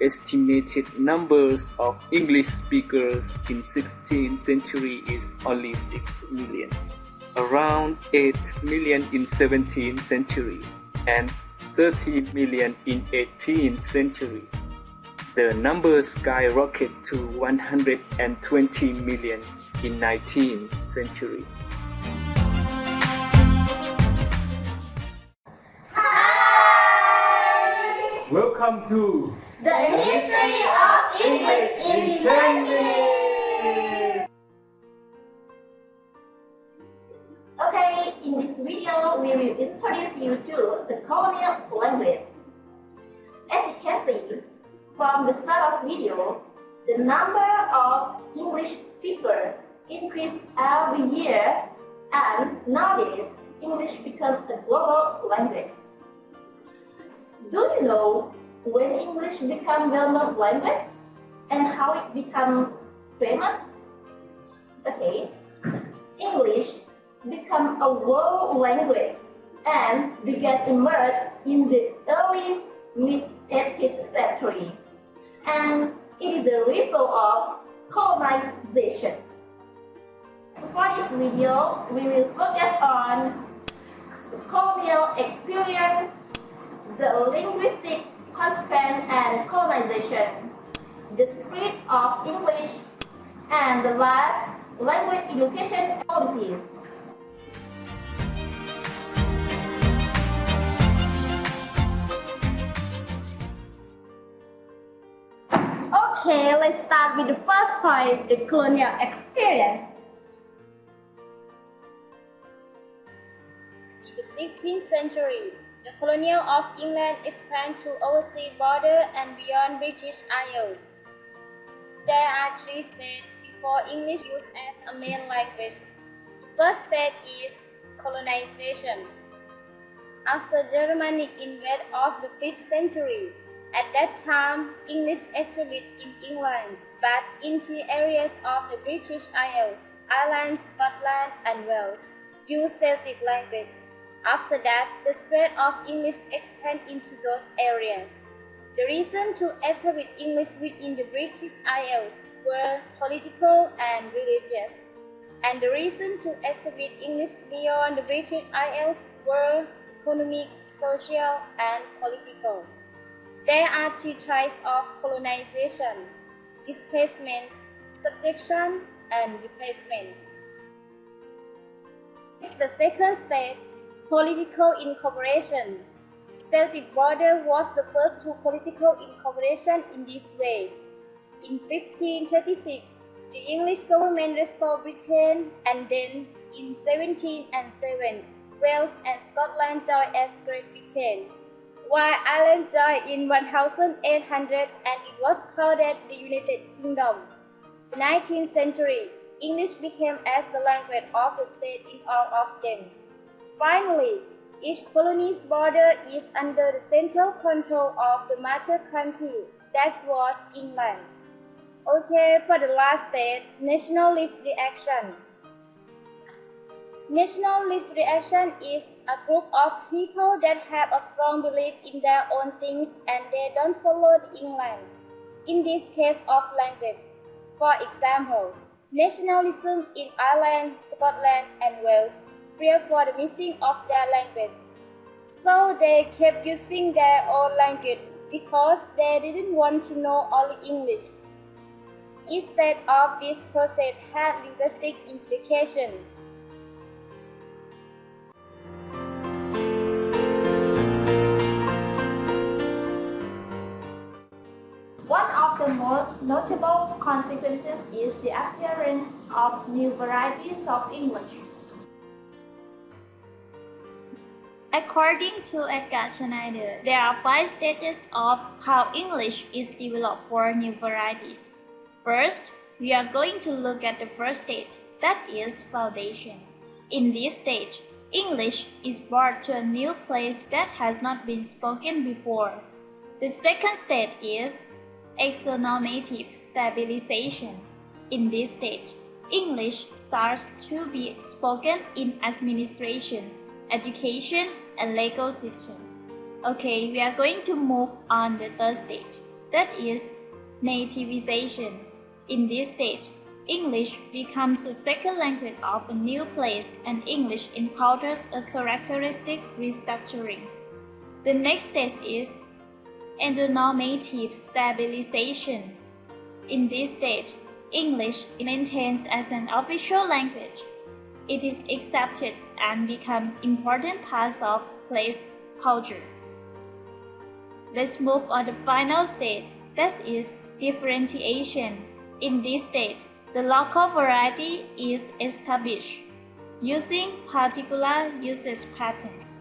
estimated numbers of English speakers in 16th century is only 6 million, around 8 million in 17th century, and 30 million in 18th century. The number skyrocketed to 120 million in 19th century. Welcome to The History of English in 20 minutes. Okay, in this video, we will introduce you to the Colonial language. As you can see, from the start of video, the number of English speakers increased every year, and nowadays, English becomes a global language. Do you know when English became well-known language and how it became famous? Okay, English became a world language and began emerge in the early mid-18th century, and it is the result of colonization. For this video, we will focus on colonial experience, the linguistic consequence and colonization, the spread of English, and the last, language education policies. Okay, let's start with the first point, the colonial experience. In the 16th century, the colonial of England expanded to overseas border and beyond British Isles. There are three states before English used as a main language. The first state is colonization. After Germanic invade of the 5th century, at that time, English established in England, but into areas of the British Isles, Ireland, Scotland, and Wales, used Celtic language. After that, the spread of English expanded into those areas. The reason to establish English within the British Isles were political and religious, and the reason to establish English beyond the British Isles were economic, social, and political. There are three types of colonization: displacement, subjection, and replacement. It's the second stage, political incorporation. Celtic border was the first to political incorporation in this way. In 1536, the English government restored Britain, and then in 1707, Wales and Scotland joined as Great Britain, while Ireland joined in 1800 and it was called the United Kingdom. In the 19th century, English became as the language of the state in all of them. Finally, each colony's border is under the central control of the mother country, that was England. Okay, for the last stage, nationalist reaction. Nationalist reaction is a group of people that have a strong belief in their own things and they don't follow England. In this case of language, for example, nationalism in Ireland, Scotland, and Wales fear for the missing of their language. So they kept using their own language because they didn't want to know only English. Instead of this process had linguistic implications. One of the most notable consequences is the appearance of new varieties of English. According to Edgar Schneider, there are 5 stages of how English is developed for new varieties. First, we are going to look at the first stage, that is foundation. In this stage, English is brought to a new place that has not been spoken before. The second stage is axonomative stabilization. In this stage, English starts to be spoken in administration, education, and legal system. Okay, we are going to move on the third stage, that is, nativization. In this stage, English becomes a second language of a new place and English encounters a characteristic restructuring. The next stage is endonormative stabilization. In this stage, English maintains as an official language. It is accepted and becomes important parts of place culture. Let's move on to the final stage, that is differentiation. In this stage, the local variety is established, using particular usage patterns.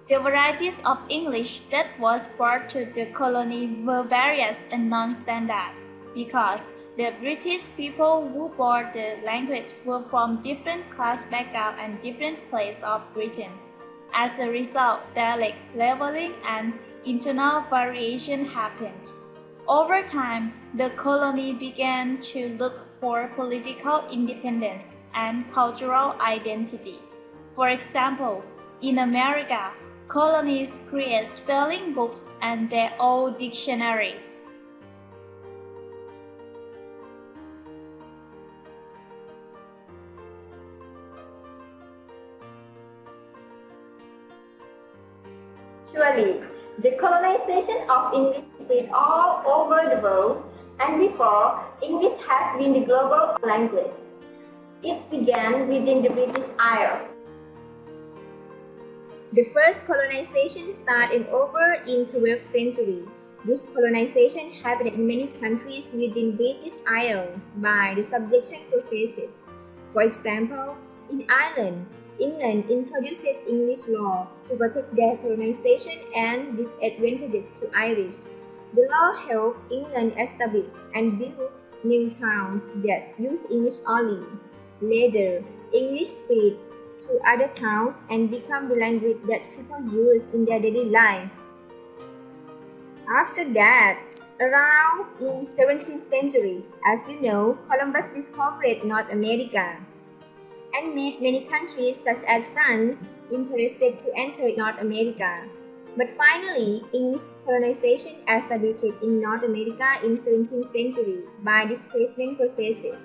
The varieties of English that was brought to the colony were various and non-standard, because the British people who brought the language were from different class background and different places of Britain. As a result, dialect leveling and internal variation happened. Over time, the colony began to look for political independence and cultural identity. For example, in America, colonies create spelling books and their own dictionary. Surely, the colonization of English spread all over the world, and before, English has been the global language. It began within the British Isles. The first colonization started over in 12th century. This colonization happened in many countries within British Isles by the subjection processes. For example, in Ireland, England introduced English law to protect their colonization and disadvantages to Irish. The law helped England establish and build new towns that used English only. Later, English spread to other towns and become the language that people use in their daily life. After that, around in 17th century, as you know, Columbus discovered North America and made many countries such as France interested to enter North America. But finally, English colonization established in North America in 17th century by displacement processes.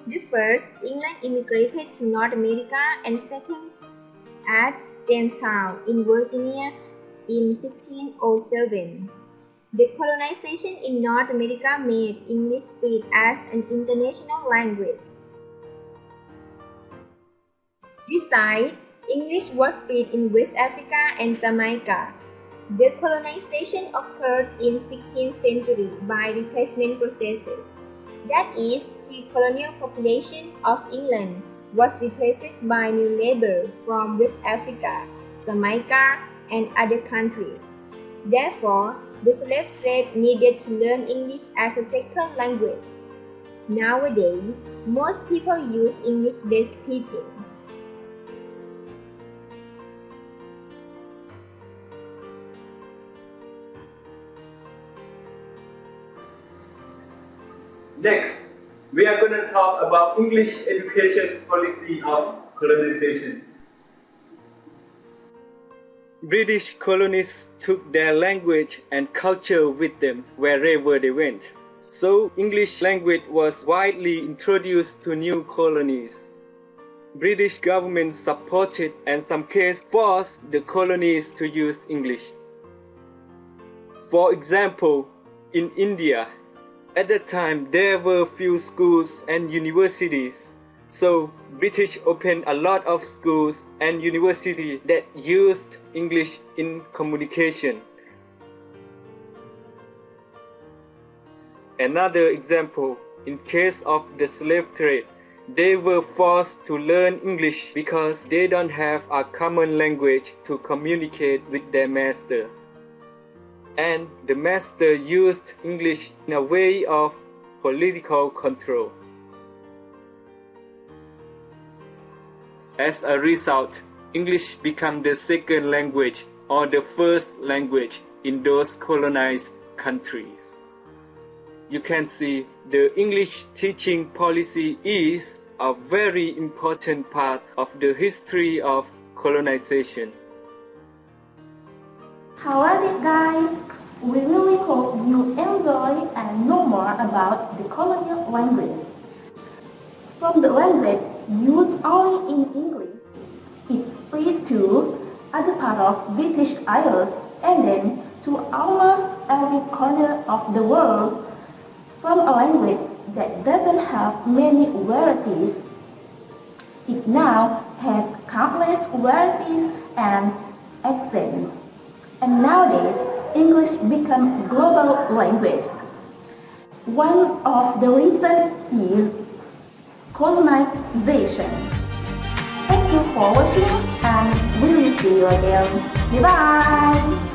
The first, England immigrated to North America and settled at Jamestown in Virginia in 1607. The colonization in North America made English spread as an international language. Besides, English was spread in West Africa and Jamaica. The colonization occurred in 16th century by replacement processes. That is, pre-colonial population of England was replaced by new labor from West Africa, Jamaica, and other countries. Therefore, the slave trade needed to learn English as a second language. Nowadays, most people use English-based pidgins. Next, we are going to talk about English education policy of colonization. British colonists took their language and culture with them wherever they went. So English language was widely introduced to new colonies. British government supported and some cases forced the colonies to use English. For example, in India, at that time there were few schools and universities. So British opened a lot of schools and universities that used English in communication. Another example, in case of the slave trade, they were forced to learn English because they don't have a common language to communicate with their master. And the master used English in a way of political control. As a result, English became the second language or the first language in those colonized countries. You can see the English teaching policy is a very important part of the history of colonization. How was it, guys? We really hope you enjoy and know more about the colonial language. From the language used only in English, it spread to other parts of British Isles and then to almost every corner of the world. From a language that doesn't have many varieties, it now has countless varieties and accents. And nowadays, English becomes a global language. One of the reasons is colonization. Thank you for watching and we will see you again. Bye bye!